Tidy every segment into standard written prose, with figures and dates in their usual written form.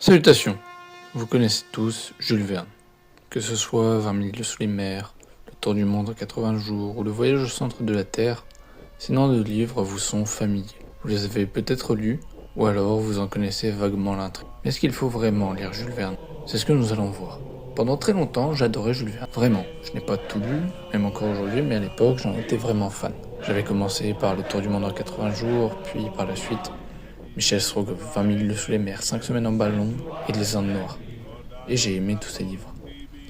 Salutations, vous connaissez tous Jules Verne. Que ce soit 20 000 lieues sous les mers, Le Tour du monde en 80 jours ou Le voyage au centre de la Terre, ces noms de livres vous sont familiers. Vous les avez peut-être lus, ou alors vous en connaissez vaguement l'intrigue. Mais est-ce qu'il faut vraiment lire Jules Verne? C'est ce que nous allons voir. Pendant très longtemps, j'adorais Jules Verne. Vraiment, je n'ai pas tout lu, même encore aujourd'hui, mais à l'époque, j'en étais vraiment fan. J'avais commencé par Le Tour du monde en 80 jours, puis par la suite Michel Strogoff, 20 000 lieues sous les mers, 5 semaines en ballon et Les Indes noires. Et j'ai aimé tous ces livres.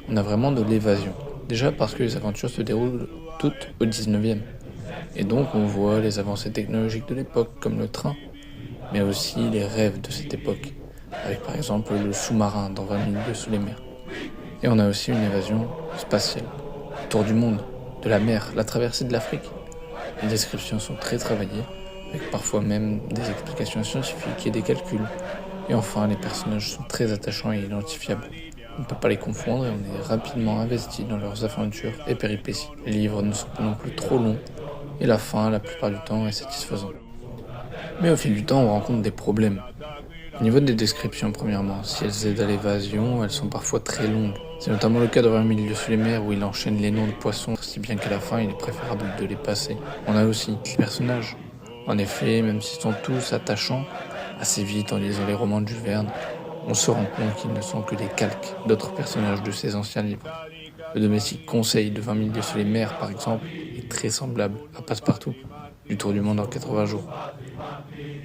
On a vraiment de l'évasion. Déjà parce que les aventures se déroulent toutes au 19e. Et donc on voit les avancées technologiques de l'époque, comme le train, mais aussi les rêves de cette époque, avec par exemple le sous-marin dans 20 000 lieues sous les mers. Et on a aussi une évasion spatiale. Le tour du monde, de la mer, la traversée de l'Afrique. Les descriptions sont très travaillées, avec parfois même des explications scientifiques et des calculs. Et enfin, les personnages sont très attachants et identifiables. On ne peut pas les confondre et on est rapidement investi dans leurs aventures et péripéties. Les livres ne sont pas non plus trop longs, et la fin, la plupart du temps, est satisfaisante. Mais au fil du temps, on rencontre des problèmes. Au niveau des descriptions, premièrement, si elles aident à l'évasion, elles sont parfois très longues. C'est notamment le cas de 20 000 lieues sous les mers où il enchaîne les noms de poissons, si bien qu'à la fin, il est préférable de les passer. On a aussi les personnages. En effet, même s'ils sont tous attachants, assez vite en lisant les romans de Jules Verne, on se rend compte qu'ils ne sont que des calques d'autres personnages de ses anciens livres. Le domestique Conseil de 20 000 lieues sous les mers, par exemple, est très semblable à Passepartout, du Tour du monde en 80 jours.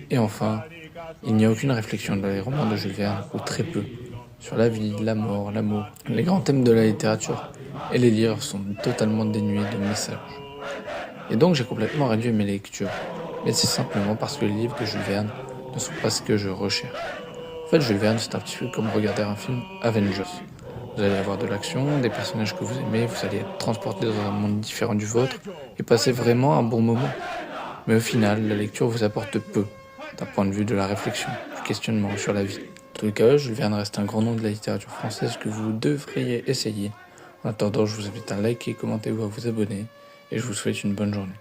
Et enfin, il n'y a aucune réflexion dans les romans de Jules Verne, ou très peu, sur la vie, la mort, l'amour, les grands thèmes de la littérature, et les livres sont totalement dénués de messages. Et donc j'ai complètement réduit mes lectures, mais c'est simplement parce que les livres de Jules Verne ne sont pas ce que je recherche. En fait, Jules Verne, c'est un petit peu comme regarder un film Avengers. Vous allez avoir de l'action, des personnages que vous aimez, vous allez être transporté dans un monde différent du vôtre, et passer vraiment un bon moment. Mais au final, la lecture vous apporte peu, d'un point de vue de la réflexion, du questionnement sur la vie. En tous les cas, Jules Verne reste un grand nom de la littérature française que vous devriez essayer. En attendant, je vous invite à liker, commenter ou à vous abonner, et je vous souhaite une bonne journée.